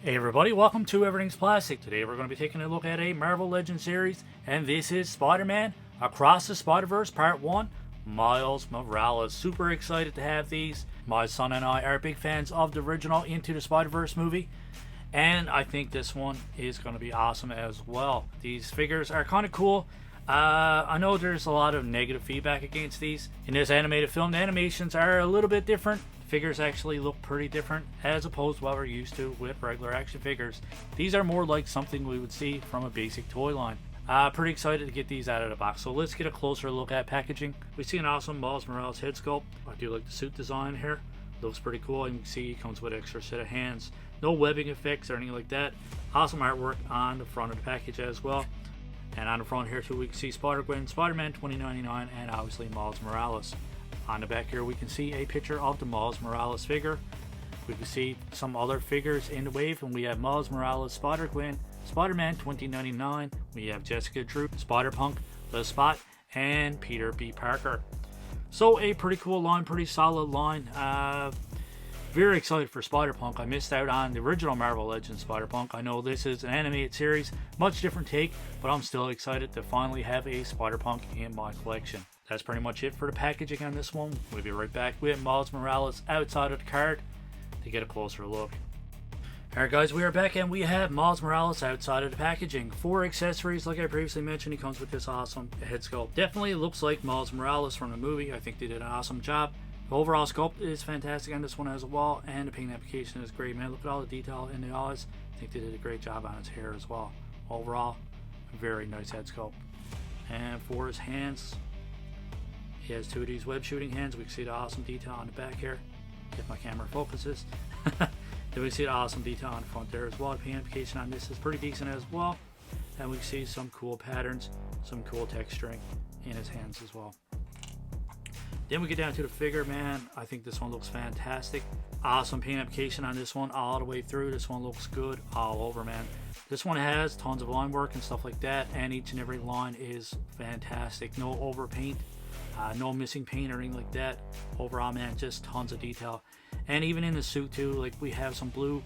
Hey everybody, welcome to Everything's Plastic. Today we're going to be taking a look at a Marvel Legends series, and this is Spider-Man Across the Spider-Verse Part 1, Miles Morales. Super excited to have these. My son and I are big fans of the original Into the Spider-Verse movie, and I think this one is going to be awesome as well. These figures are kind of cool. I know there's a lot of negative feedback against these. In this animated film, the animations are a little bit different. Figures actually look pretty different as opposed to what we're used to with regular action figures. These are more like something we would see from a basic toy line. Pretty excited to get these out of the box. So let's get a closer look at packaging. We see an awesome Miles Morales head sculpt. I do like the suit design here. Looks pretty cool. You can see it comes with an extra set of hands. No webbing effects or anything like that. Awesome artwork on the front of the package as well. And on the front here too, we can see Spider-Gwen, Spider-Man 2099, and obviously Miles Morales. On the back here we can see a picture of the Miles Morales figure. We can see some other figures in the wave, and we have Miles Morales, Spider-Gwen, Spider-Man 2099, we have Jessica Drew, Spider-Punk, The Spot, and Peter B. Parker. So a pretty cool line, pretty solid line. Very excited for Spider-Punk. I missed out on the original Marvel Legends Spider-Punk. I know this is an animated series, much different take, but I'm still excited to finally have a Spider-Punk in my collection. That's pretty much it for the packaging on this one. We'll be right back with Miles Morales outside of the card to get a closer look. Alright guys, we are back and we have Miles Morales outside of the packaging. 4 accessories, like I previously mentioned. He comes with this awesome head sculpt. Definitely looks like Miles Morales from the movie. I think they did an awesome job. The overall sculpt is fantastic on this one as well, and the paint application is great, man. Look at all the detail in the eyes. I think they did a great job on his hair as well. Overall, very nice head sculpt. And for his hands, he has 2 of these web shooting hands. We can see the awesome detail on the back here, if my camera focuses. Then we see the awesome detail on the front there as well. The paint application on this is pretty decent as well. And we can see some cool patterns, some cool texturing in his hands as well. Then we get down to the figure, man. I think this one looks fantastic. Awesome paint application on this one all the way through. This one looks good all over, man. This one has tons of line work and stuff like that, and each and every line is fantastic. No over paint, no missing paint or anything like that. Overall, man, just tons of detail. And even in the suit too, like we have some blue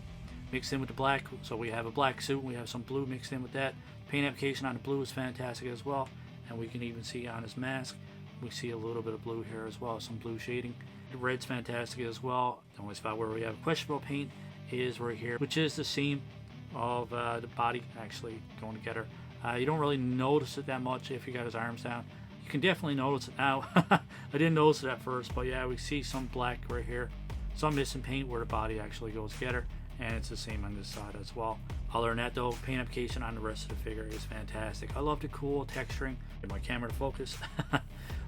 mixed in with the black. So we have a black suit and we have some blue mixed in with that. Paint application on the blue is fantastic as well. And we can even see on his mask, we see a little bit of blue here as well, some blue shading. The red's fantastic as well. The only spot where we have questionable paint is right here, which is the seam of the body actually going together. You don't really notice it that much if you got his arms down. You can definitely notice it now. I didn't notice it at first, but yeah, we see some black right here, some missing paint where the body actually goes together, and it's the same on this side as well. Other than that though, paint application on the rest of the figure is fantastic. I love the cool texturing. Get my camera to focus.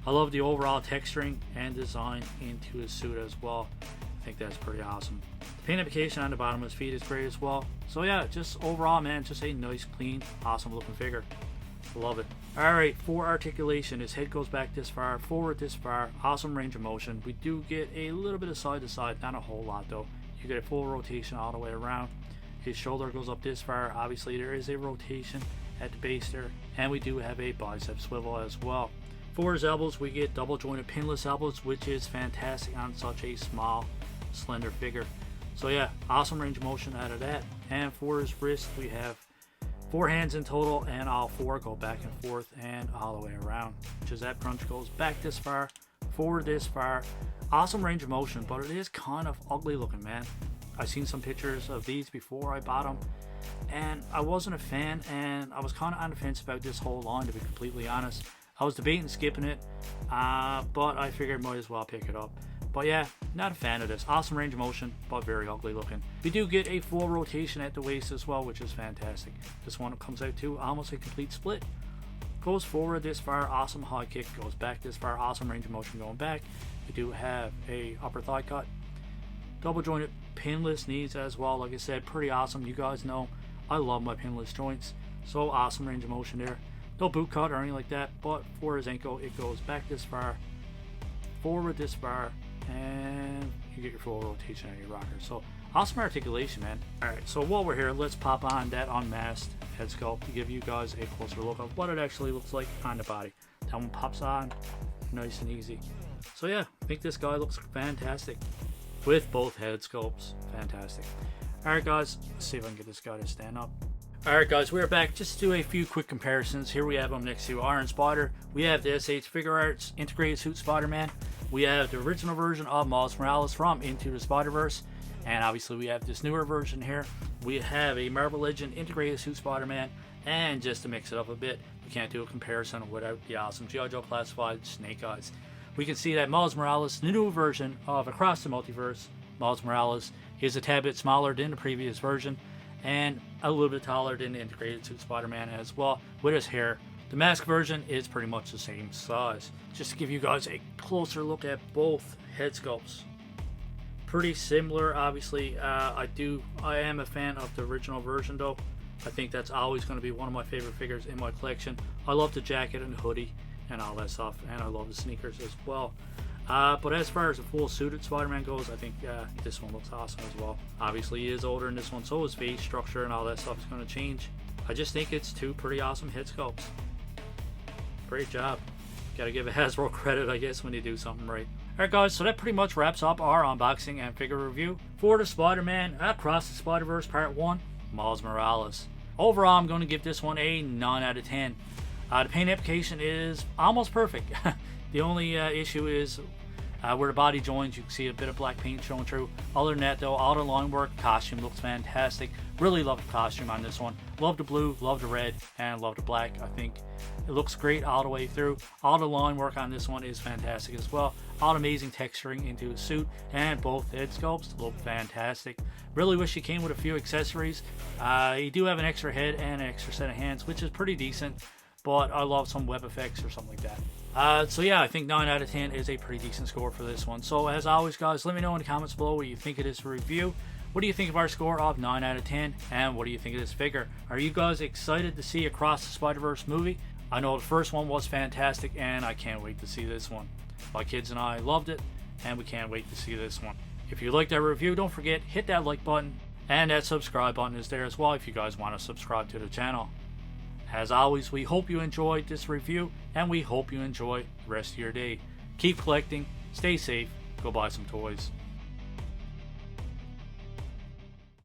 I love the overall texturing and design into his suit as well. I think that's pretty awesome. The paint application on the bottom of his feet is great as well. So yeah, just overall, man, just a nice, clean, awesome looking figure. Love it. Alright, for articulation, his head goes back this far, forward this far, awesome range of motion. We do get a little bit of side to side, not a whole lot though. You get a full rotation all the way around. His shoulder goes up this far. Obviously there is a rotation at the base there, and we do have a bicep swivel as well. For his elbows, we get double jointed pinless elbows, which is fantastic on such a small, slender figure. So yeah, awesome range of motion out of that. And for his wrist, we have 4 hands in total, and all 4 go back and forth and all the way around. Which is that crunch goes back this far, forward this far. Awesome range of motion, but it is kind of ugly looking, man. I've seen some pictures of these before I bought them, and I wasn't a fan, and I was kind of on the fence about this whole line, to be completely honest. I was debating skipping it, but I figured I might as well pick it up. But yeah, not a fan of this. Awesome range of motion, but very ugly looking. We do get a full rotation at the waist as well, which is fantastic. This one comes out to almost a complete split. Goes forward this far, awesome high kick. Goes back this far, awesome range of motion going back. We do have a upper thigh cut. Double jointed pinless knees as well. Like I said, pretty awesome. You guys know I love my pinless joints. So awesome range of motion there. No boot cut or anything like that, but for his ankle, it goes back this far, forward this far, and you get your full rotation on your rocker. So awesome articulation, man. Alright, so while we're here, let's pop on that unmasked head sculpt to give you guys a closer look of what it actually looks like on the body. That one pops on nice and easy. So yeah, I think this guy looks fantastic with both head sculpts. Fantastic. Alright guys, let's see if I can get this guy to stand up. Alright guys, we're back just to do a few quick comparisons. Here we have him next to Iron Spider. We have the SH Figure Arts Integrated Suit Spider-Man. We have the original version of Miles Morales from Into the Spider-Verse. And obviously we have this newer version here. We have a Marvel Legend Integrated Suit Spider-Man. And just to mix it up a bit, we can't do a comparison without the awesome G.I. Joe Classified Snake Eyes. We can see that Miles Morales, the new version of Across the Multiverse, Miles Morales, is a tad bit smaller than the previous version. And a little bit taller than the Integrated Suit Spider-Man as well with his hair. The mask version is pretty much the same size. Just to give you guys a closer look at both head sculpts. Pretty similar, obviously. I am a fan of the original version though. I think that's always going to be one of my favorite figures in my collection. I love the jacket and the hoodie and all that stuff, and I love the sneakers as well. But as far as the full suited Spider-Man goes, I think this one looks awesome as well. Obviously he is older in this one, so his face structure and all that stuff is going to change. I just think it's two pretty awesome head sculpts. Great job. Gotta give Hasbro credit, I guess, when you do something right. Alright guys, so that pretty much wraps up our unboxing and figure review for the Spider-Man Across the Spider-Verse Part 1, Miles Morales. Overall, I'm going to give this one a 9 out of 10. The paint application is almost perfect. The only issue is where the body joins. You can see a bit of black paint showing through. Other than that though, all the line work, costume looks fantastic. Really love the costume on this one. Love the blue, love the red, and love the black. I think it looks great all the way through. All the line work on this one is fantastic as well. All the amazing texturing into the suit, and both head sculpts look fantastic. Really wish he came with a few accessories. You do have an extra head and an extra set of hands, which is pretty decent. But I love some web effects or something like that. So yeah, I think 9 out of 10 is a pretty decent score for this one. So as always guys, let me know in the comments below what you think of this review. What do you think of our score of 9 out of 10? And what do you think of this figure? Are you guys excited to see Across the Spider-Verse movie? I know the first one was fantastic and I can't wait to see this one. My kids and I loved it and we can't wait to see this one. If you liked that review, don't forget, hit that like button, and that subscribe button is there as well if you guys want to subscribe to the channel. As always, we hope you enjoyed this review, and we hope you enjoy the rest of your day. Keep collecting, stay safe, go buy some toys.